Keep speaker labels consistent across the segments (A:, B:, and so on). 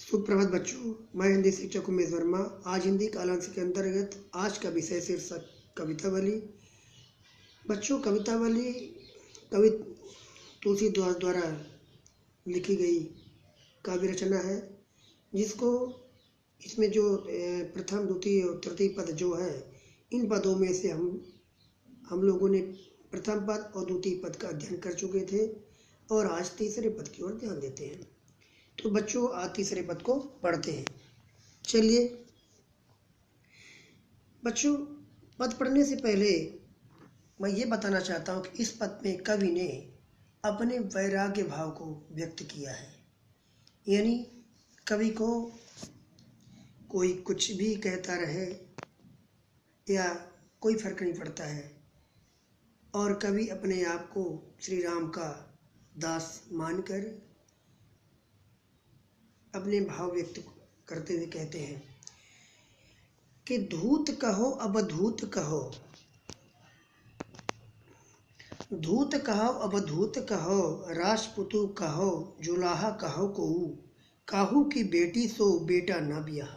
A: सुप्रभात बच्चों, मैं हिंदी शिक्षक उमेश वर्मा। आज हिंदी कालांश के अंतर्गत आज का विषय शीर्षक कवितावली। बच्चों, कवितावली कवि तुलसीदास द्वारा लिखी गई काव्य रचना है, जिसको इसमें जो प्रथम द्वितीय और तृतीय पद जो है, इन पदों में से हम लोगों ने प्रथम पद और द्वितीय पद का अध्ययन कर चुके थे और आज तीसरे पद की ओर ध्यान देते हैं। तो बच्चों, आज तीसरे पद को पढ़ते हैं। चलिए बच्चों, पद पढ़ने से पहले मैं ये बताना चाहता हूँ कि इस पद में कवि ने अपने वैराग्य भाव को व्यक्त किया है। यानी कवि को कोई कुछ भी कहता रहे या कोई फर्क नहीं पड़ता है, और कवि अपने आप को श्री राम का दास मानकर अपने भाव व्यक्त करते हुए कहते हैं कि धूत कहो अवधूत कहो, धूत कहो अवधूत कहो, राजपुतु कहो जुलाहा कहो कोऊ, काहू की बेटी सो बेटा न बियाह,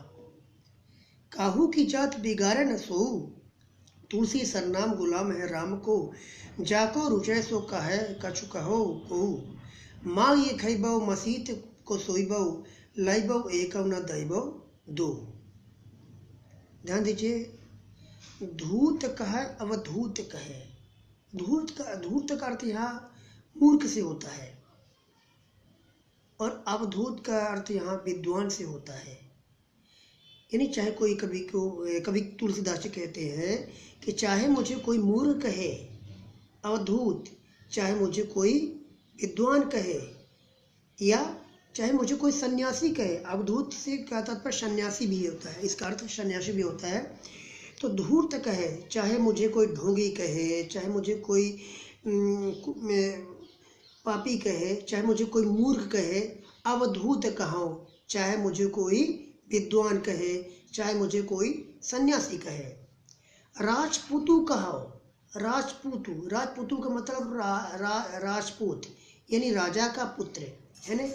A: काहू की जात बिगाड़े न सोऊ, तुलसी सरनाम गुलाम है राम को, जाको रुचय सो कहे कछु कहो कोऊ, माँ ये खैबौ मसीत को सोईबौ, लाइबौ एकौ न दैबौ दो। ध्यान दीजिए, धूत कहे अवधूत कहे। धूत का अर्थ यहाँ मूर्ख से होता है और अवधूत का अर्थ यहाँ विद्वान से होता है। यानी चाहे कोई कवि तुलसीदास जी कहते हैं कि चाहे मुझे कोई मूर्ख कहे अवधूत, चाहे मुझे कोई विद्वान कहे, या चाहे मुझे कोई सन्यासी कहे। अवधूत से क्या तात्पर्य? सन्यासी भी होता है, इसका अर्थ सन्यासी भी होता है। तो धूर्त कहे, चाहे मुझे कोई ढोंगी कहे, चाहे मुझे कोई पापी कहे, चाहे मुझे कोई मूर्ख कहे। अवधूत कहो, चाहे मुझे कोई विद्वान कहे, चाहे मुझे कोई सन्यासी कहे। राजपुतु कहो, राजपुतु का मतलब राजपूत यानी राजा का पुत्र है ना।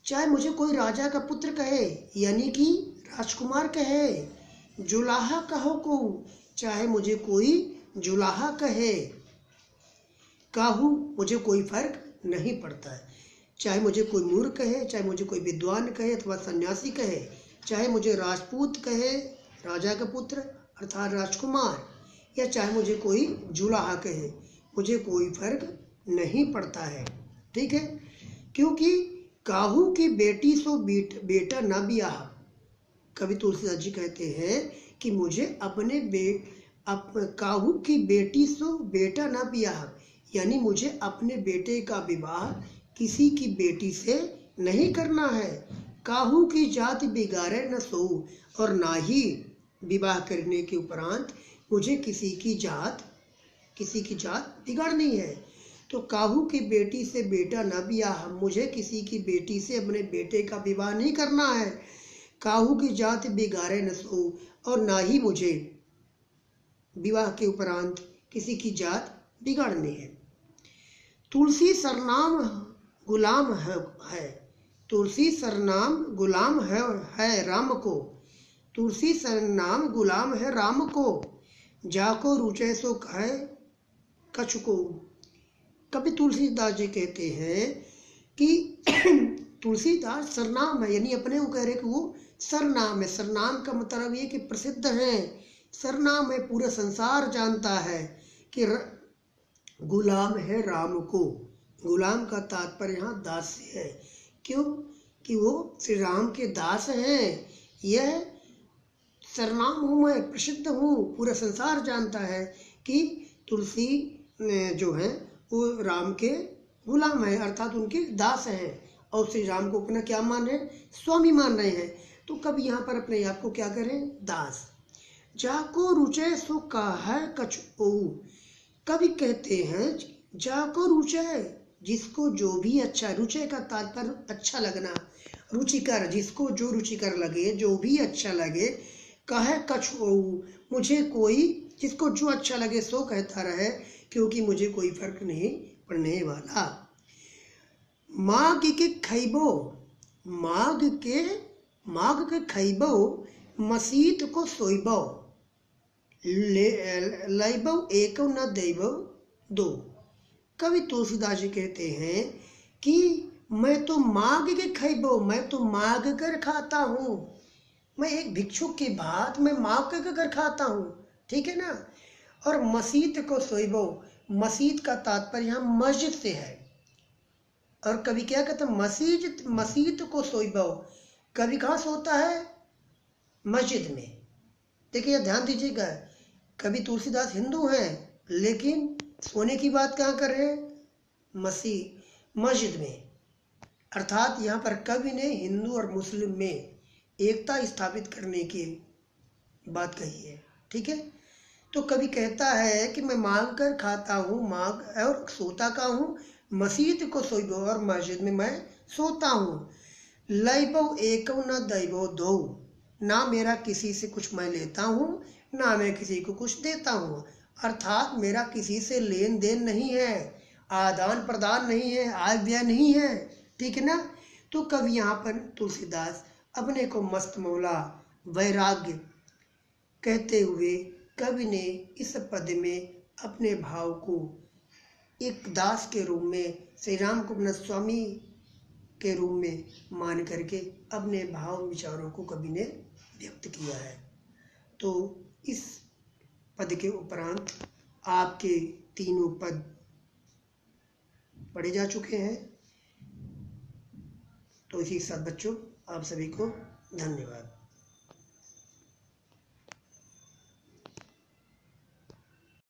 A: चाहे मुझे कोई राजा का पुत्र कहे यानी कि राजकुमार कहे। जुलाहा कहो को, चाहे मुझे कोई जुलाहा कहे। काहू, मुझे कोई फर्क नहीं पड़ता है। चाहे मुझे कोई मूर्ख कहे, चाहे मुझे कोई विद्वान कहे अथवा सन्यासी कहे, चाहे मुझे राजपूत कहे राजा का पुत्र अर्थात राजकुमार, या चाहे मुझे कोई जुलाहा कहे, मुझे कोई फर्क नहीं पड़ता है। ठीक है, क्योंकि काहू की बेटी सो बेटा ना बियाह। कवि तुलसीदास जी कहते हैं कि मुझे अपने काहू की बेटी सो बेटा ना बियाह, यानी मुझे अपने बेटे का विवाह किसी की बेटी से नहीं करना है। काहू की जात बिगाड़े न सोऊ, और ना ही विवाह करने के उपरांत मुझे किसी की जात बिगाड़नी है। तो काहू की बेटी से बेटा न बियाह, मुझे किसी की बेटी से अपने बेटे का विवाह नहीं करना है। काहू की जात बिगाड़े न सोऊ, और ना ही मुझे विवाह के उपरांत किसी की जात बिगाड़नी है। तुलसी सरनाम गुलाम है, तुलसी सरनाम गुलाम है राम को, तुलसी सरनाम गुलाम है राम को, जाको रुचय सो कहे कछु को। कवि तुलसीदास जी कहते हैं कि तुलसीदास सरनाम है, यानी अपने को कह रहे कि वो सरनाम है। सरनाम का मतलब ये कि प्रसिद्ध है, सरनाम है, पूरा संसार जानता है कि गुलाम है राम को। गुलाम का तात्पर्य यहाँ दास से है। क्यों? कि वो श्री राम के दास हैं। यह सरनाम हूँ, मैं प्रसिद्ध हूँ, पूरा संसार जानता है कि तुलसी जो है वो राम के गुलाम है अर्थात उनके दास हैं, और श्री राम को अपना क्या मान रहे हैं? स्वामी मान रहे हैं। तो कभी यहाँ पर अपने आप को क्या करें? दास। जाको रुचय सो कहे कछु ओऊ, कभी कहते हैं जाको रुचय, जिसको जो भी अच्छा, रुचय का तात्पर्य अच्छा लगना, रुचिकर, जिसको जो रुचिकर लगे, जो भी अच्छा लगे। कहे कछु ओऊ, मुझे कोई जिसको जो अच्छा लगे सो कहता रहे, क्योंकि मुझे कोई फर्क नहीं पड़ने वाला। माँ की खैबो, माघ के खैबो मसीत को सोइबो लैबो एको न दैबो दो। कवि तुलसीदास जी कहते हैं कि मैं तो माघ के खैबो, मैं तो माघ कर खाता हूँ, मैं एक भिक्षुक की बात मैं माघ कर खाता हूँ, ठीक है ना। और मसीत को सोइबो, मसीत का तात्पर्य यहाँ मस्जिद से है। और कवि क्या कहता है, मसीत को सोइबो, कवि कहाँ सोता है, मस्जिद में। देखिए ध्यान दीजिएगा, कवि तुलसीदास हिंदू हैं लेकिन सोने की बात कहाँ कर रहे हैं, मस्जिद में। अर्थात यहाँ पर कवि ने हिंदू और मुस्लिम में एकता स्थापित करने की बात कही है, ठीक है। तो कवि कहता है कि मैं मांग कर खाता हूँ, मांग और सोता का हूँ, मसीत को सोइबो, और मस्जिद में मैं सोता हूँ। लैबो एको न दैबो दो, ना मेरा किसी से कुछ मैं लेता हूँ, ना मैं किसी को कुछ देता हूँ। अर्थात मेरा किसी से लेन देन नहीं है, आदान प्रदान नहीं है, आय व्यय नहीं है, ठीक है ना। तो कवि यहाँ पर तुलसीदास अपने को मस्त मौला वैराग्य कहते हुए कवि ने इस पद में अपने भाव को एक दास के रूप में, श्री राम को अपना स्वामी के रूप में मान करके अपने भाव विचारों को कवि ने व्यक्त किया है। तो इस पद के उपरांत आपके तीनों पद पढ़े जा चुके हैं। तो इसी के साथ बच्चों आप सभी को धन्यवाद।